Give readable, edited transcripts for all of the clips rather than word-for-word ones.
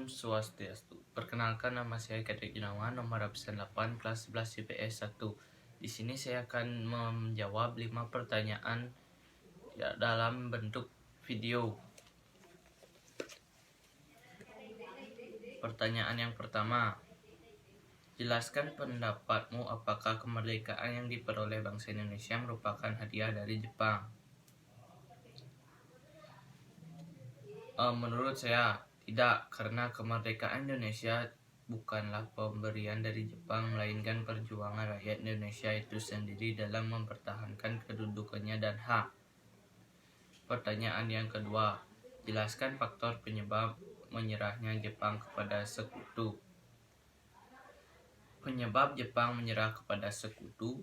Om Swastiastu. Perkenalkan, nama saya Kadek Gunawan, nomor absen 8, kelas 11 IPS 1. Di sini saya akan menjawab 5 pertanyaan dalam bentuk video. Pertanyaan yang pertama, jelaskan pendapatmu apakah kemerdekaan yang diperoleh bangsa Indonesia merupakan hadiah dari Jepang? Menurut saya tidak, karena kemerdekaan Indonesia bukanlah pemberian dari Jepang, melainkan perjuangan rakyat Indonesia itu sendiri dalam mempertahankan kedudukannya dan hak. Pertanyaan yang kedua, jelaskan faktor penyebab menyerahnya Jepang kepada sekutu. Penyebab Jepang menyerah kepada sekutu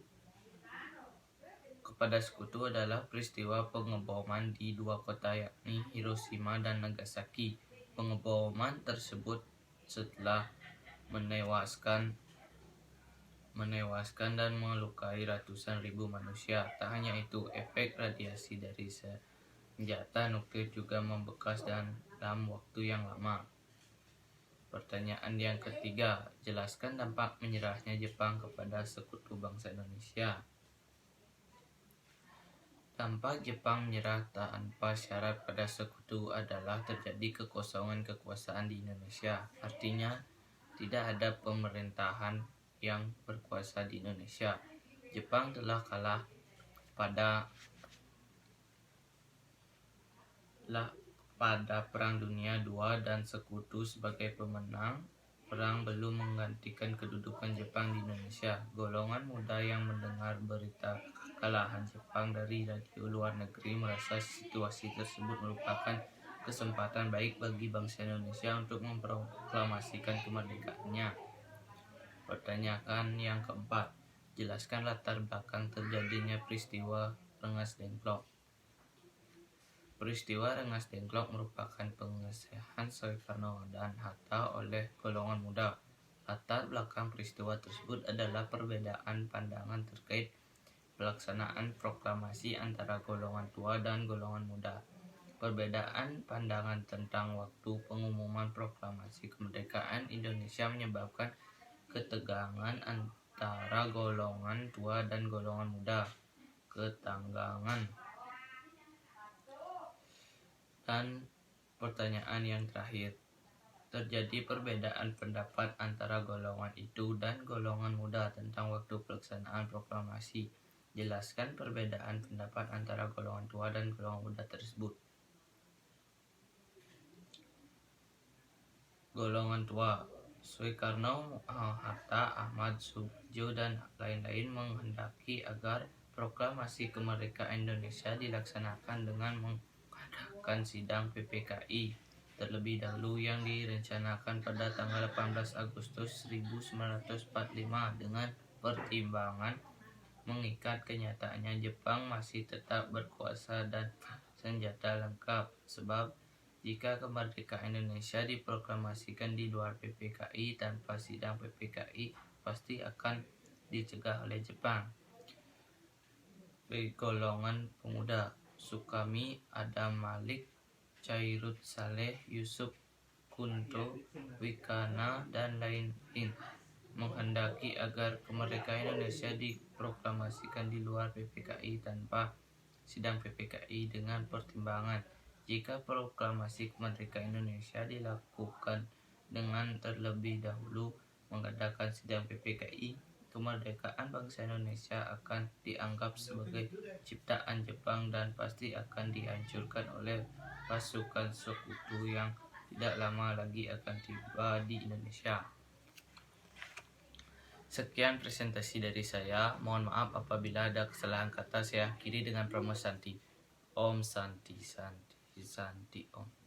adalah peristiwa pengeboman di dua kota, yakni Hiroshima dan Nagasaki. Pengeboman tersebut setelah menewaskan dan melukai ratusan ribu manusia. Tak hanya itu, efek radiasi dari senjata nuklir juga membekas dalam waktu yang lama. Pertanyaan yang ketiga, jelaskan dampak menyerahnya Jepang kepada sekutu bangsa Indonesia. Dampak Jepang menyerah tanpa syarat pada sekutu adalah terjadi kekosongan kekuasaan di Indonesia. Artinya, tidak ada pemerintahan yang berkuasa di Indonesia. Jepang telah kalah pada Perang Dunia II dan sekutu sebagai pemenang perang belum menggantikan kedudukan Jepang di Indonesia. Golongan muda yang mendengar berita kekalahan Jepang dari radio luar negeri merasa situasi tersebut merupakan kesempatan baik bagi bangsa Indonesia untuk memproklamasikan kemerdekaannya. Pertanyaan yang keempat, jelaskan latar belakang terjadinya peristiwa Rengas Dengklok. Peristiwa Rengas Dengklok merupakan pengesahan Soekarno dan Hatta oleh golongan muda. Latar belakang peristiwa tersebut adalah perbedaan pandangan terkait pelaksanaan proklamasi antara golongan tua dan golongan muda. Perbedaan pandangan tentang waktu pengumuman proklamasi kemerdekaan Indonesia menyebabkan ketegangan antara golongan tua dan golongan muda. Dan pertanyaan yang terakhir, terjadi perbedaan pendapat antara golongan itu dan golongan muda tentang waktu pelaksanaan proklamasi. Jelaskan perbedaan pendapat antara golongan tua dan golongan muda tersebut. Golongan tua, Soekarno, Hatta, Ahmad Subarjo, dan lain-lain menghendaki agar proklamasi kemerdekaan Indonesia dilaksanakan dengan mengadakan sidang PPKI terlebih dahulu yang direncanakan pada tanggal 18 Agustus 1945 dengan pertimbangan mengikat kenyataannya Jepang masih tetap berkuasa dan senjata lengkap. Sebab jika kemerdekaan Indonesia diproklamasikan di luar PPKI tanpa sidang PPKI, pasti akan dicegah oleh Jepang. Golongan pemuda, Sukami, Adam Malik, Cairut Saleh, Yusuf Kunto, Wikana, dan lain-lain menghendaki agar kemerdekaan Indonesia diproklamasikan di luar PPKI tanpa sidang PPKI dengan pertimbangan, jika proklamasi kemerdekaan Indonesia dilakukan dengan terlebih dahulu mengadakan sidang PPKI, kemerdekaan bangsa Indonesia akan dianggap sebagai ciptaan Jepang dan pasti akan dihancurkan oleh pasukan sekutu yang tidak lama lagi akan tiba di Indonesia. Sekian presentasi dari saya. Mohon maaf apabila ada kesalahan kata. Saya akhiri dengan promo Santi. Om Santi Santi Santi Om.